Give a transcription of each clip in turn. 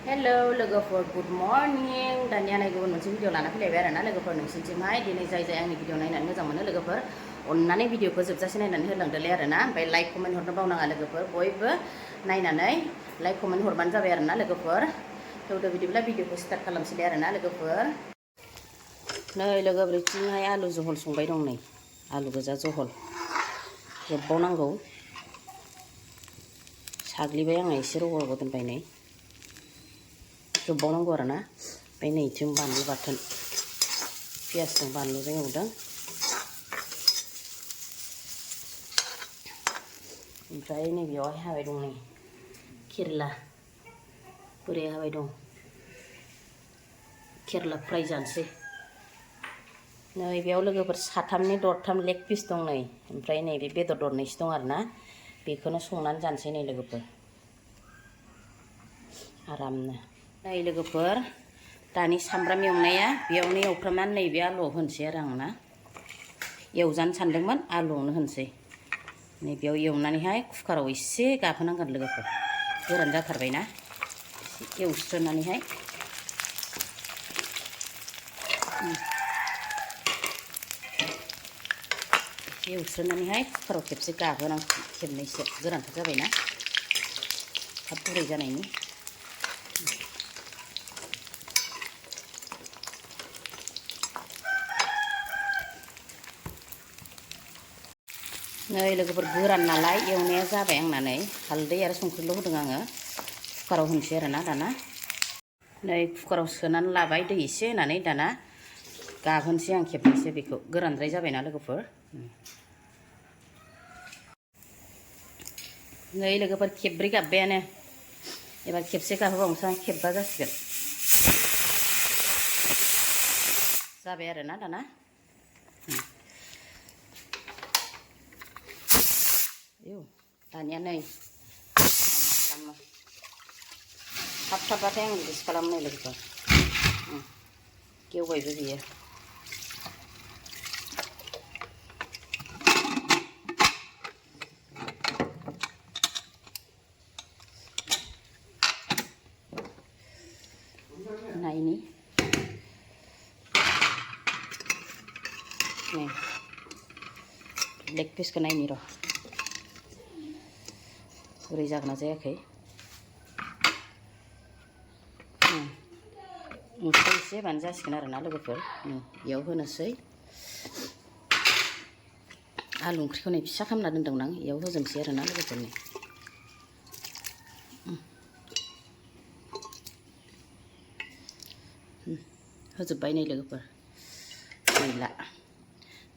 Hello लोगोफोर good morning दानिया नाय गुबुन मोनसे भिडिअ लाना फैलायबाय आरोना लोगोफोर नोंसिनिथिंहाय दिनै जाय आंनि भिडिअ नायनानै मोजां मोनो लोगोफोर अननानै भिडिअखौ जोबजासे नायनानै होलांदोलै आरोना ओमफ्राय लाइक कमेन्ट हरनो बावनाङा लोगोफोर बयबो नायनानै लाइक कमेन्ट हरबानो जाबाय आरोना लोगोफोर थौदो बिदिब्ला भिडिअखौ स्टार्ट खालामसैलाय आरोना लोगोफोर नै लोगोफोरथिंहाय आलु जहल संबाय दं नै आलु गोजा जहल जोबबावनांगौ साग्लिबाय आङो एसे रग' रग' दोनबाय नै जोबबावनांगौ आरोना ओमफ्राय नैथिं बानलु बाथोन पियासजों बानलुजों एवदों ओमफ्राय नैबेयावहाय हाबाय दं नै केरेला बोरै हाबाय दं केरेला फ्राय जानोसै नै बेयाव लोगोफोर साथामनि दरथाम लेग पिस दं नै ओमफ्राय नैबे बेदर दरनैसो दं आरोना बेखौनो संनानै जानोसै नै लोगोफोर आरामनो नै लोगोफोर दानि सामब्राम एवनाया बेयावनो एवफ्रामनानै नैबे आलुआव होनोसै आरो आं ना एवजानो सानदोंमोन आलुआवनो होनोसै नैबेयाव एवनानैहाय कुकाराव एसे गाबहोनांगोन लोगोफोर गोरान जाथारबायना एसे एवस्रोनानैहाय एसे एवस्रोनानैहाय कुकाराव खेबसे गाबहोनांगौ खेबनैसो गोरानथार जाबायना थाब गुरै जानायनि नै लोगोफोर गोरान नालाय एवनाया जाबाय आंना नै हालदै आरो संख्रिल' होदों आङो कुकाराव होनोसै आरोना दाना नै कुकाराव सोनानै लाबाय दै एसे होनानै दाना गाबहोनोसै आं खेबनैसो बेखौ गोरानद्राय जाबायना लोगोफोर नै लोगोफोर खेबब्रै गाबबायानो एबार खेबसे गाबहोबावनोसै आं खेबबा जासिगोन जाबाय आरोना दाना दानिया नै खालामो थाब थाबबाथाय आं बिदिसो खालामो नै लोगोफोर गेवबायबो बियो नायनि नै लेग पिसखौ नायनि र' गुरै जागोन ना जायाखै ओंख्रि एसे होबानो जासिगोन आरोना लोगोफोर बेयाव होनोसै आलु ओंख्रिखौ नै फिसा खालामना दोन्दोंमोन आं बेयाव होजोबसै आरोना लोगोफोरनि होजोब्बाय नै लोगोफोर गैला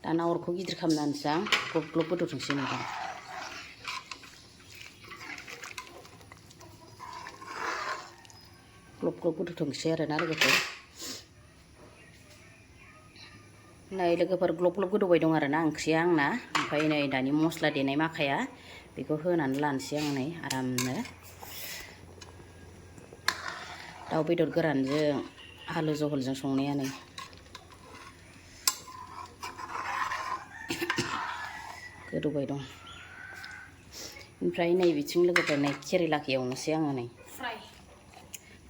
दाना अरखौ गिदिर खालामनानैसो आं ग्लब ग्लब गोदौथोंसै नोंथां ग्लब ग्लब गोदौथोंसै आरोना लोगोफोर नै लोगोफोर ग्लब ग्लब गोदौबाय दं आरोना ओंख्रिया आंना ओमफ्राय नै दानि मस्ला देनाय माखाया बेखौ होनानै लानोसै आं नै आरामनो दाउ बेदर गोरानजों आलु जहलजों संनाया नै गोदौबाय दं ओमफ्राय नै बिथिं लोगोफोर नै केरेलाखौ एवनोसै आङो नै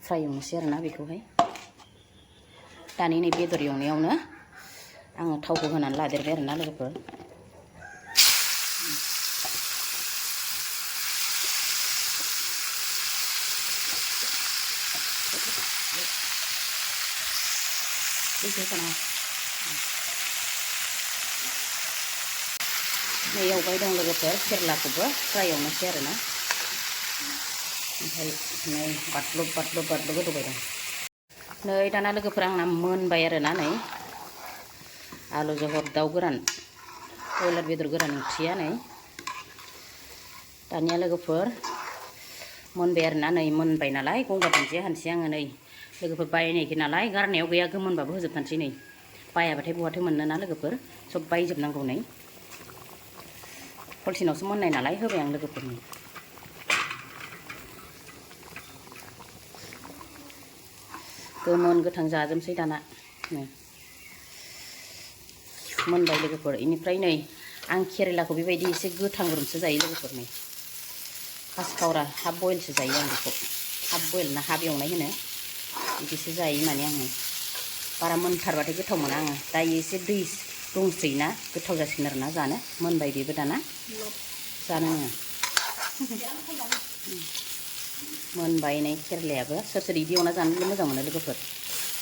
फ्राय एवनोसै आरोना बेखौहाय दानि नै बेदर एवनायावनो आङो थावखौ होनानै लादेरबाय आरोना लोगोफोर नै एवबाय दं लोगोफोर केरेलाखौबो फ्राय एवनोसै आरोना ओमफ्राय नै बादलुब बादलुब बादलुब गोदौबाय दं नै दाना लोगोफोर आंना मोनबाय आरोना नै आलु जहल दाउ गोरान ब्रयलार बेदर गोरान ओंख्रिया नै दानिया लोगोफोर मोनबाय आरोना नै मोनबाय नालाय गंगार दुन्दिया होनोसै आङो नै लोगोफोर बायनायखै नालाय गारनायाव गैया गोमोनबाबो होजोबथारसै नै बायाबाथाय बहाथो मोननो ना लोगोफोर सब बायजोबनांगौ नै हलसेनावसो मोननाय नालाय होबाय आं लोगोफोरनि गोमोन गोथां जाजोबसै दाना मोनबाय लोगोफोर इनिफ्राय नै आं केरेलाखौ बेबायदि एसे गोथांग्रोमसो जायो लोगोफोर नै फार्स्ट खावरा हाफ बयलसो जायो आं बेखौ हाफ बयल ना हाफ एवनाय होनो बिदिसो जायो माने आङो बारा मोनथारबाथाय गोथाव मोना आङो दायो एसे दै दंसैना गोथाव जासिगोन आरोना जानो मोनबाय बेबो दाना जानो आङो मोनबाय नै केरेलायाबो सोर सोर बिदि एवना जानो मोजां मोनो लोगोफोर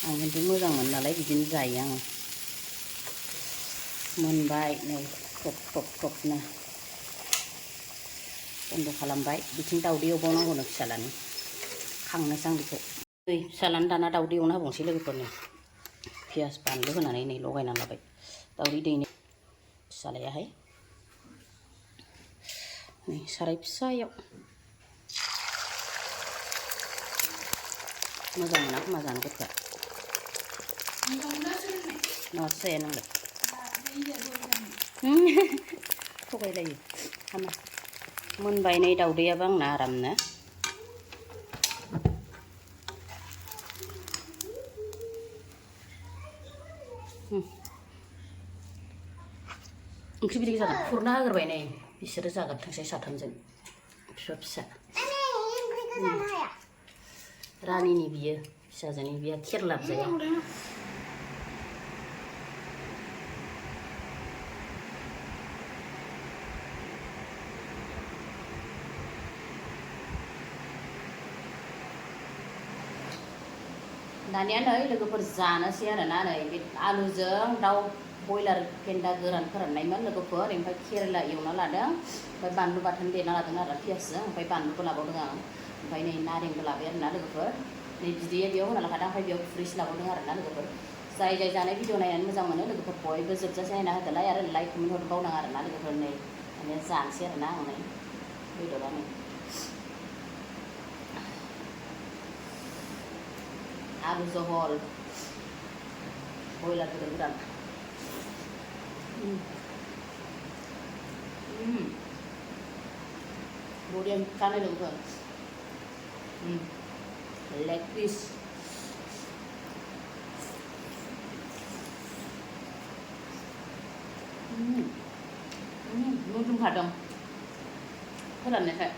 आं खिन्थु मोजां मोनो नालाय बिदिनो जायो आङो मोनबाय नै थब बन्द' खालामबाय बिथिं दाउदै एवबावनांगौनो फिसालानो खांनोसै आं बेखौ नै फिसालानो दाना दाउदै एवना होबावनोसै लोगोफोरनो पियास बानलु होनानै नै लगायना लाबाय दाउदै दैनो फिसालायाहाय नै साराय फिसायाव मोजां मोना खोमा जानो गथ'आ नङासो जाया नोंलाय थगायलायो हामा मोनबाय नै दाउदैयाबो आंना आरामनो ओंख्रि बिदि जागोन खुरना होग्रोबाय नै बिसोरो जागोरथोंसै साथामजों फिसा रानिनि बियो फिसाजोनि बियो केरेला जाया दानिया नै लोगोफोर जानोसै आरोना नै बे आलुजों दाउ बयलार फेन्दा गोरान फोराननायमोन लोगोफोर ओमफ्राय केरेला एवना लादों ओमफ्राय बानलु बाथोन देना लादों आरो पियासजों ओमफ्राय बानलुबो लाबावदों आं ओमफ्राय नै नारेंबो लाबाय आरोना लोगोफोर नै बिदैया बेयाव होना लाखादों ओमफ्राय बेयाव खुरैसे लाबावदों आरोना लोगोफोर जाय जानाय भिडिअ नायनानै मोजां मोनो लोगोफोर बयबो जोबजासे नायना होदोलाय आरो लाइक कमेन्ट हरनो बावनाङा आरोना लोगोफोर नै माने जानोसै आरोना आं नै बेदरा नै आलु जहल बयलार बेदर गोरान बरिया जानाय लोगोफोर लेग पिस मोदोमखादों फोराननायखाय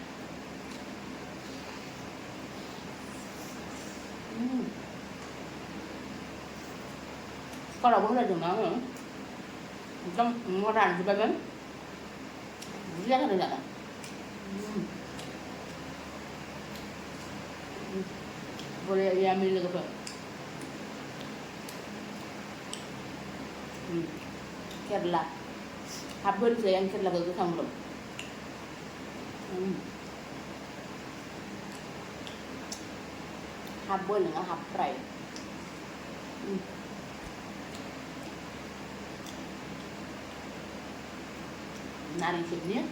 कुकारावबो होलायदोंना आङो एकदम रानजोब्बायमोन बुरजा जादों जानो बरिया यामि लोगोफोर केरेला हाफ बोनोसै आं केरेलाखौ गोथांल' हाफ बयल नङा हाफ फ्राय नारें सेबनि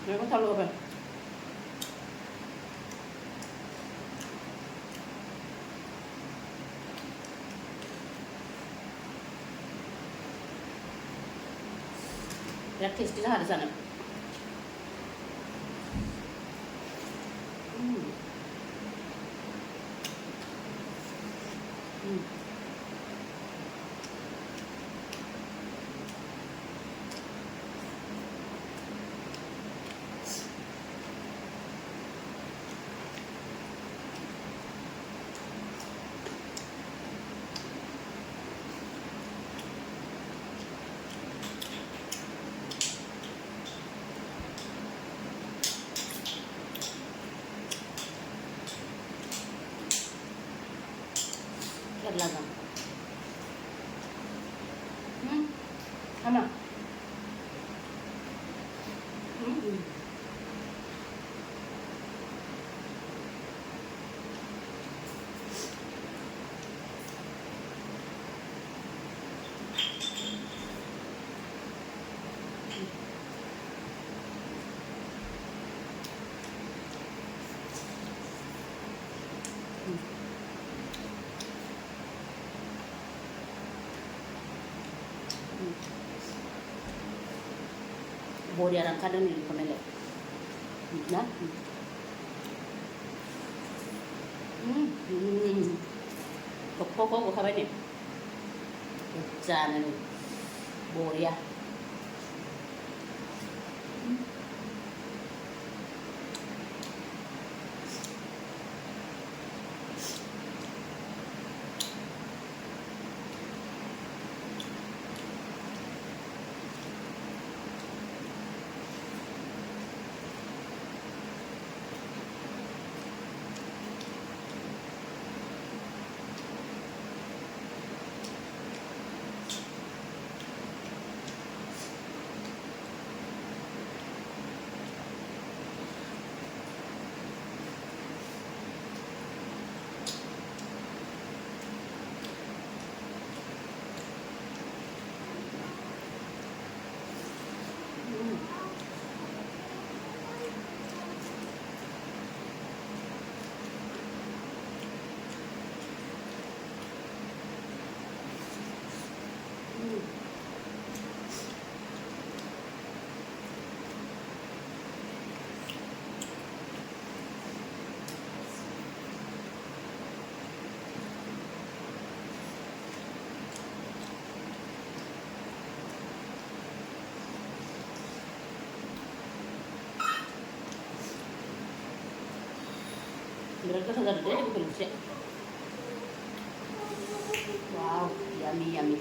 Mereka selalu apa? Ya tasty lah di sana. boriya oंखारदों नै बेखौ नायलाय ना थख' गखाबाय नै बुरजानो नै बरिया Biar kita sadar deh gitu loh sih. Wow, yummy yummy.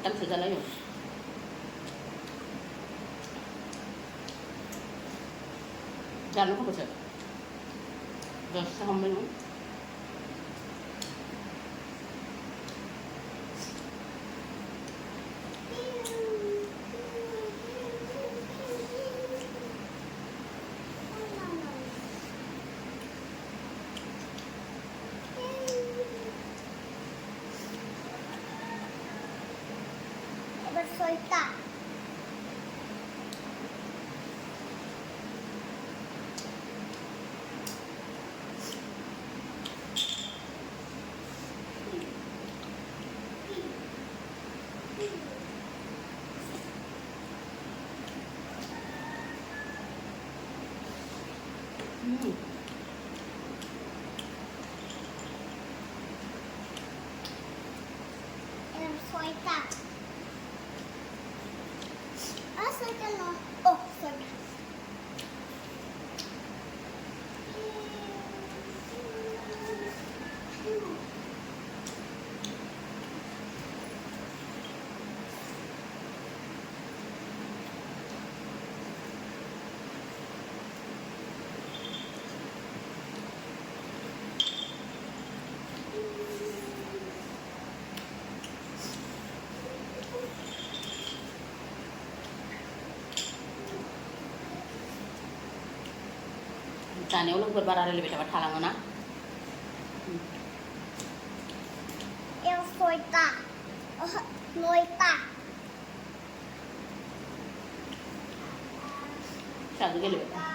Tâm sự ra lấy rồi. Ra nó không có sợ. Rồi sao không mới đúng. Solta. Solta. Solta no. Oh, solta. जानायाव लोगोफोर बारा रायलायबाय थाबा थालाङो ना Solta. Solta. फिसाजो गेलेबाय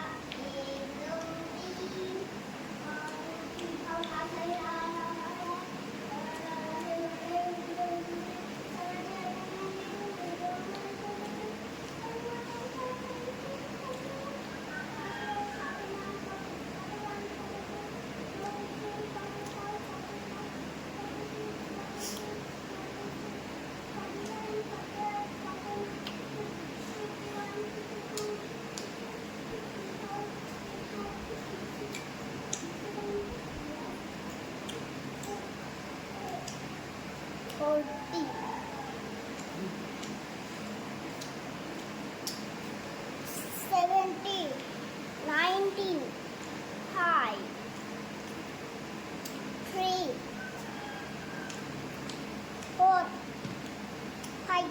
40, 17, 19, 5, 3, 4, 5,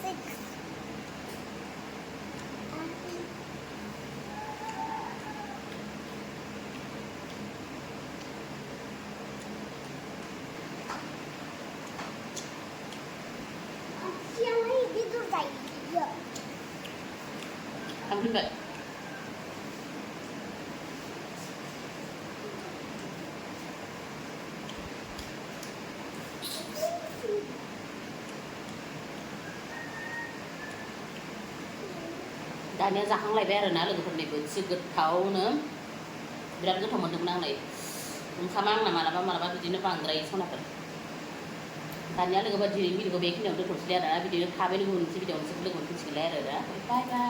6, เชียงให้ดิดูใจเยอะ ทำขึ้นไปDania zakang lai bera na lagu pernah buat segut kau nem berapa tu teman teman nai kamang nama laba begini pangrai sana per Dania lagu Bhaji ini lagu bikin yang tu terus lihat ada video kabel lagu nasi video nasi lagu nasi lihat ada bye bye